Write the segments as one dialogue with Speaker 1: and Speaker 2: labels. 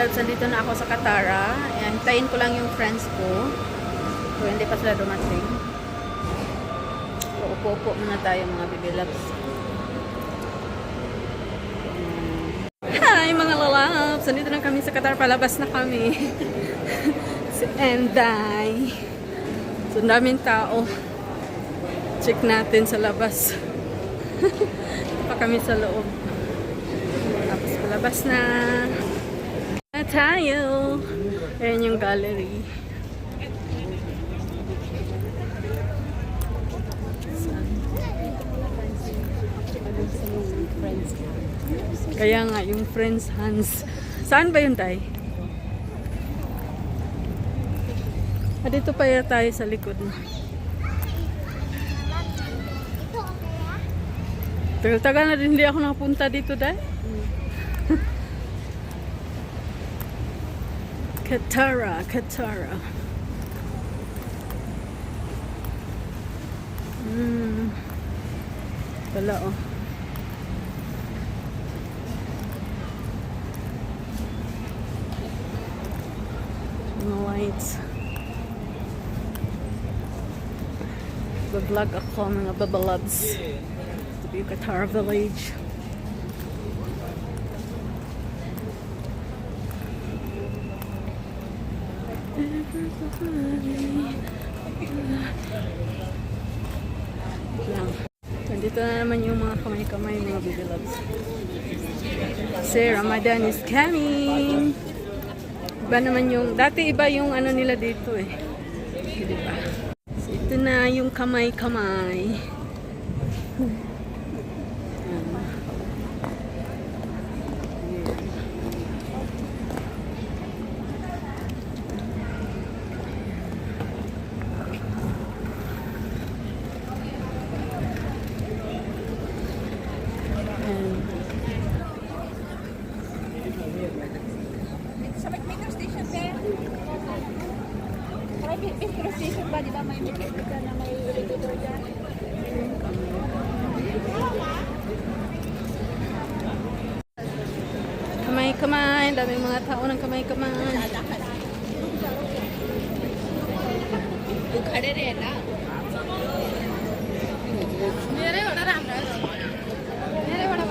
Speaker 1: Beloveds, nandito na ako sa Katara. Ayan, hintayin ko lang yung friends ko. So, hindi pa sila dumating. So, upo-upo muna tayo mga Beloveds. Hi mga lalabs! Nandito na kami sa Katara. Palabas na kami. Si Enday. So, ang daming tao. Check natin sa labas. Pa kami sa loob. Tapos palabas na. Tayo. Ayan yung gallery. Kaya nga yung Friends Hans. Saan ba yun tayo? Dito pa tayo sa likod na. Tagal-tagal na din hindi ako nakapunta dito dahil. Katara. Wala oh. Mga lights. Vlog ako mga babalabs. Ito yung Katara Village. Nandito na naman yung mga kamay-kamay mga babalabs. Kasi Ramadan is coming. Iba naman yung, dati iba yung ano nila dito eh. Diba? So, ito na yung kamay-kamay.
Speaker 2: Metro station ba? Di ba may metro station na may elevator dyan?
Speaker 1: Kamay-kamay. Daming mga tao ng kamay-kamay.
Speaker 2: खड़े रहे ना मेरे बड़ा राम मेरे बड़ा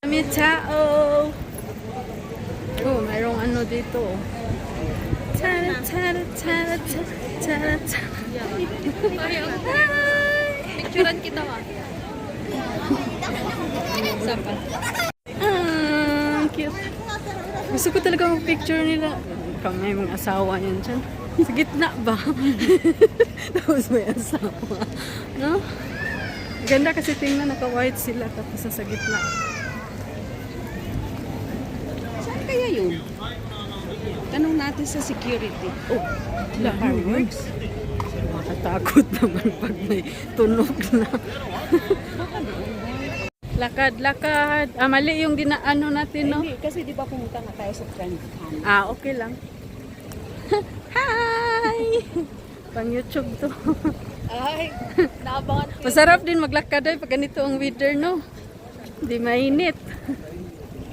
Speaker 1: May tao. Oh, mayroong ano dito. Tara.
Speaker 2: Picturean kita ba? Sapat.
Speaker 1: Cute. Gusto ko talaga mag-picture nila. Kami mga asawa yan dyan. Sa gitna ba? Tapos may asawa. No? Ganda kasi tingnan, naka-white sila tapos sa gitna.
Speaker 2: Saan kaya yun? Tanong natin sa security. Oh,
Speaker 1: Fireworks. Makatakot naman pag may tunog na. Lakad. Mali yung dinaano natin, no?
Speaker 2: Hindi, kasi di ba pumunta na tayo sa trend camp?
Speaker 1: Okay lang. Hi! Pang YouTube to.
Speaker 2: Ay, naabangan ko.
Speaker 1: Masarap din maglakad ay pag ganito ang weather, no? Hindi mainit.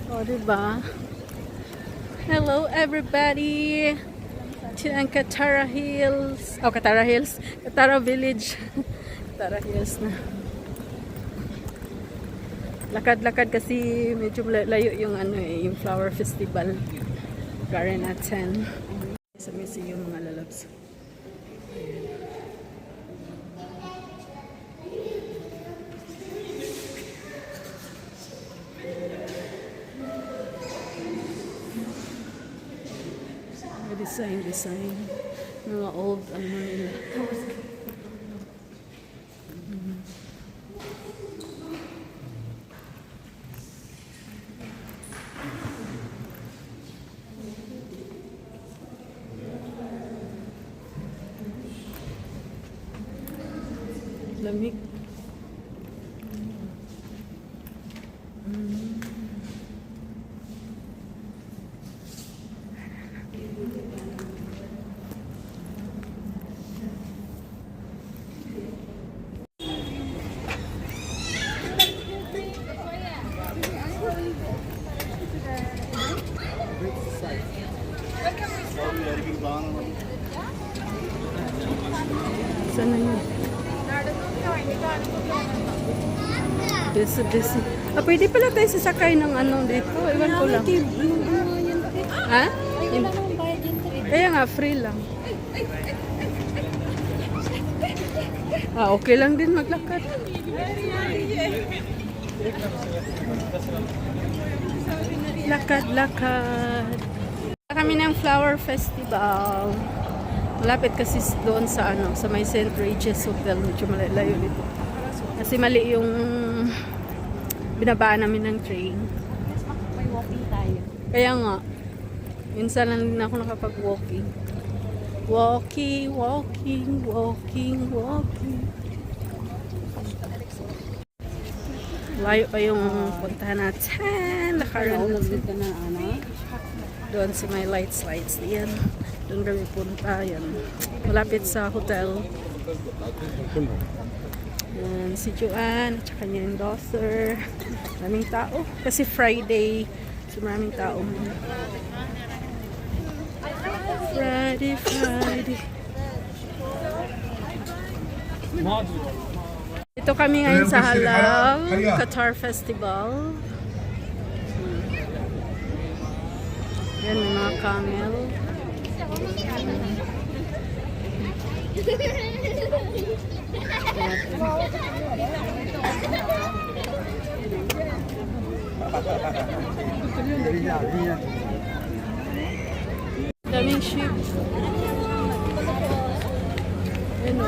Speaker 1: O, diba? Hello, everybody! To ang Katara Hills. Oh, Katara Hills. Katara Village. Katara Hills na. Lakad-lakad kasi medyo layo yung ano eh, yung flower festival. Garden at 10. Sa museum mga lalabs. Design. Mga old, ano nila. Lamig. Saan na yun? Busy. Pwede pala tayo sasakay ng ano dito. Iwan ko lang. Ha? Kaya nga, free lang. Okay lang din maglakad. Lakad. Kami ng Flower Festival. Malapit kasi doon sa sa may St. Regis Hotel. Medyo malayo dito. Kasi mali yung binabaan namin ng train.
Speaker 2: May walking tayo.
Speaker 1: Kaya nga, minsan lang din ako nakapag-walking. Walking. Layo pa yung puntahan natin. Lakaran
Speaker 2: Ka na,
Speaker 1: doon sa may lights. Yan. Doon kami punta. Yan. Malapit sa hotel. Yan, si Joanne, at saka niya yung daughter. Maraming tao. Kasi Friday. So maraming tao. Friday. Ito kami ngayon sa Halal Qatar Festival. Yan, may mga camel. Daming sheep. Yan o.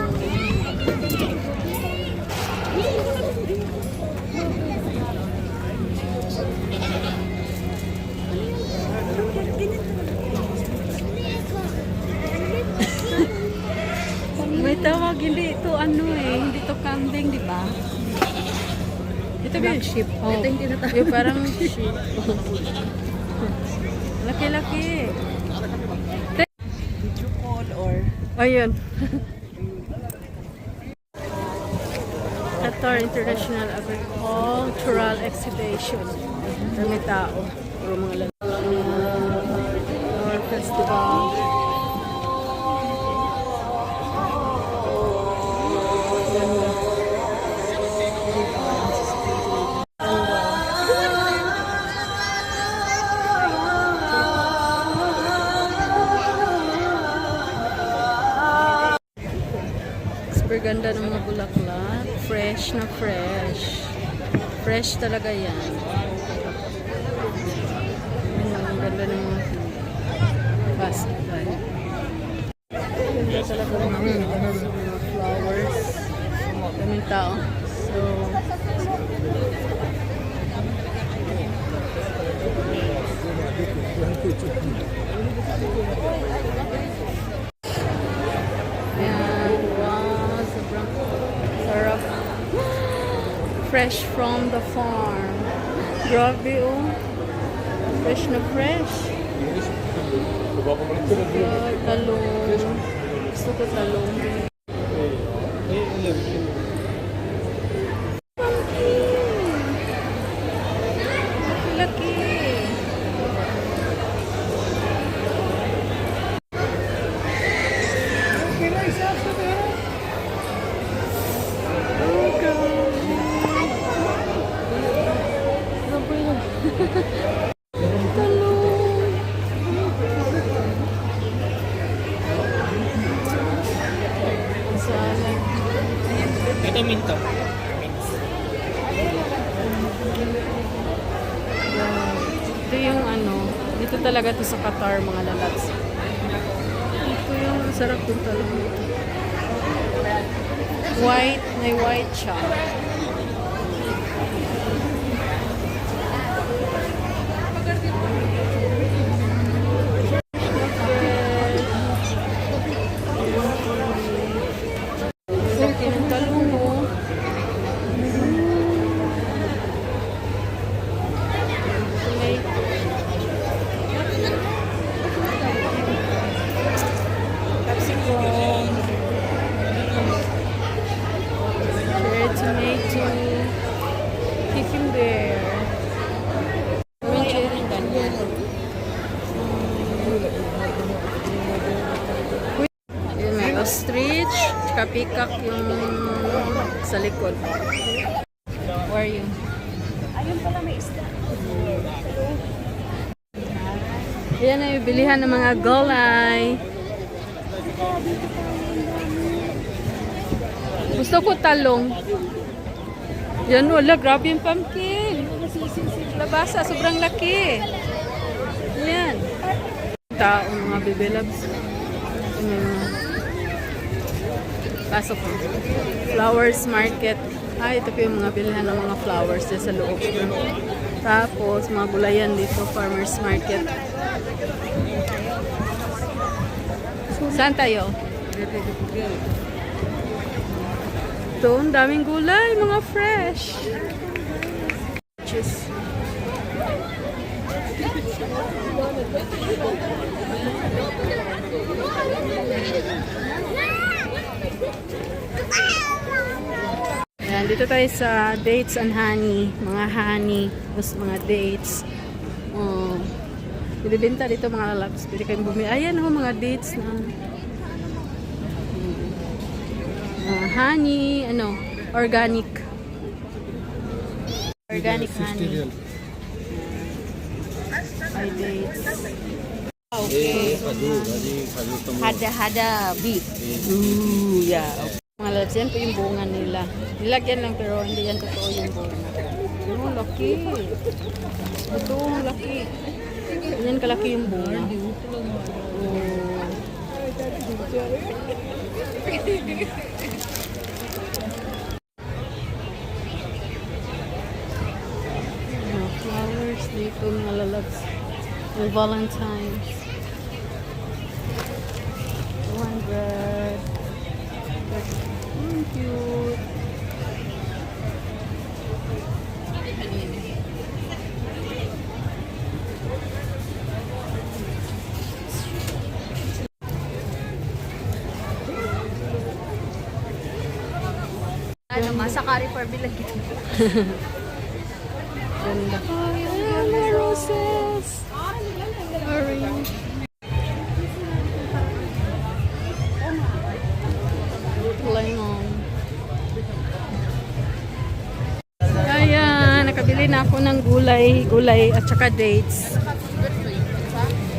Speaker 1: May tawag, hindi ito hindi ito kambing, di ba? Ito ba yung sheep? Oh.
Speaker 2: Ito yung tinatawag.
Speaker 1: Yung parang sheep. Laki-laki.
Speaker 2: Did you call or?
Speaker 1: Ayun. Qatar International Agricultural Exhibition. Dami tao. Puro mga lalaki. Or festival. Super ganda ng mga bulaklak. Fresh na fresh. Fresh talaga yan. Ang ganda ng mga basket. Ganda talaga ng mga flowers. Daming tao. So, ayan, wow, sobrang sarap. Fresh from the farm. Grabe oh. Fresh na fresh. Talong. Gusto ko talong. Laki.
Speaker 3: Ito minto.
Speaker 1: Ito yung dito talaga to sa Qatar, mga lalats. Ito yung sarap yung talong. White, may white siya. Laki ng talong mo. kangkong, cherry tomato, cucumber. Yun, may ostrich, tsaka peacock yung sa likod. Where are you?
Speaker 2: Ayun pala may isda.
Speaker 1: Ayan na yung bilihan ng mga gulay. Gusto ko talong. Yan, wala. Grabe yung pumpkin. Labasa, sobrang laki. Yan. Tao, mga baby loves. Pasok ko. Flowers market. Ito po yung mga bilihan ng mga flowers dyan sa loob. Tapos, mga gulayan dito, farmers market. Saan tayo? Ito, ang daming gulay, mga fresh. Cheese. Ayan, dito tayo sa dates and honey. Mga honey, plus mga dates. Binibenta dito mga lalabs. Pwede kayong bumili. Ayan ho, mga dates na. Honey, organic. Organic honey. Ay, dates. Okay.
Speaker 2: Hada-hada beef.
Speaker 1: Ooh, yeah. Mga lalabs, yan po yung bunga nila. Nilagyan lang pero hindi yan totoo yung bunga. Oh, laki. Totoo, laki. Ganyan kalaki yung bunga. Oh. Flowers dito mga lalabs. May Valentine's. 200. Cute.
Speaker 2: Masakari for bilang gitu.
Speaker 1: Ganda. Ayan, mga roses. Orange. Lemon. Ayan, nakabili na ako ng gulay at saka dates.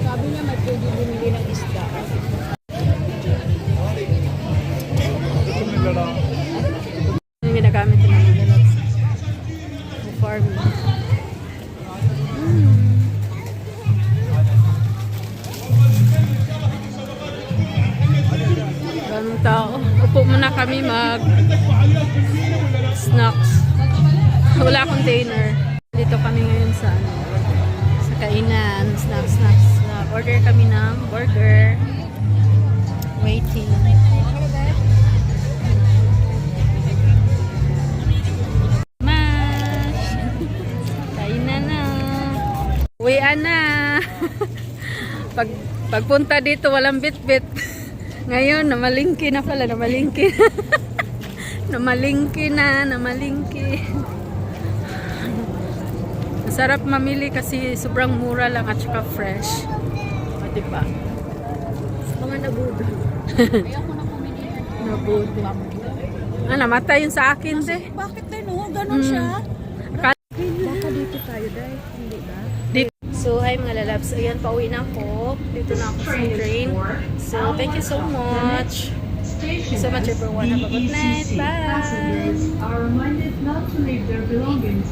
Speaker 2: Sabi niya may pwede bumili ng isda.
Speaker 1: Yung ginagamit ng mga lalabs. Farming. Daming tao. Upo muna kami mag snacks. Wala container. Dito kami ngayon sa sa kainan. Snacks. Order kami ng burger. Waiting. Uwian na. Pagpunta dito walang bitbit. Ngayon namalingki na pala, namalingki. namalingki. Masarap mamili kasi sobrang mura lang at saka fresh. O, diba?
Speaker 2: Mga nabudo. Ayoko na kumili.
Speaker 1: Nabuti. Namatay yun sa akin, de.
Speaker 2: Bakit no? Ganon siya.
Speaker 1: Baka dito tayo, dahil. Hindi ba? So, hi mga lalabs. Ayan, pauwi na ako. Dito na ako sa train. So, thank you so much. Thank you so much everyone. Have a good night. Bye!
Speaker 3: Are reminded not to leave their belongings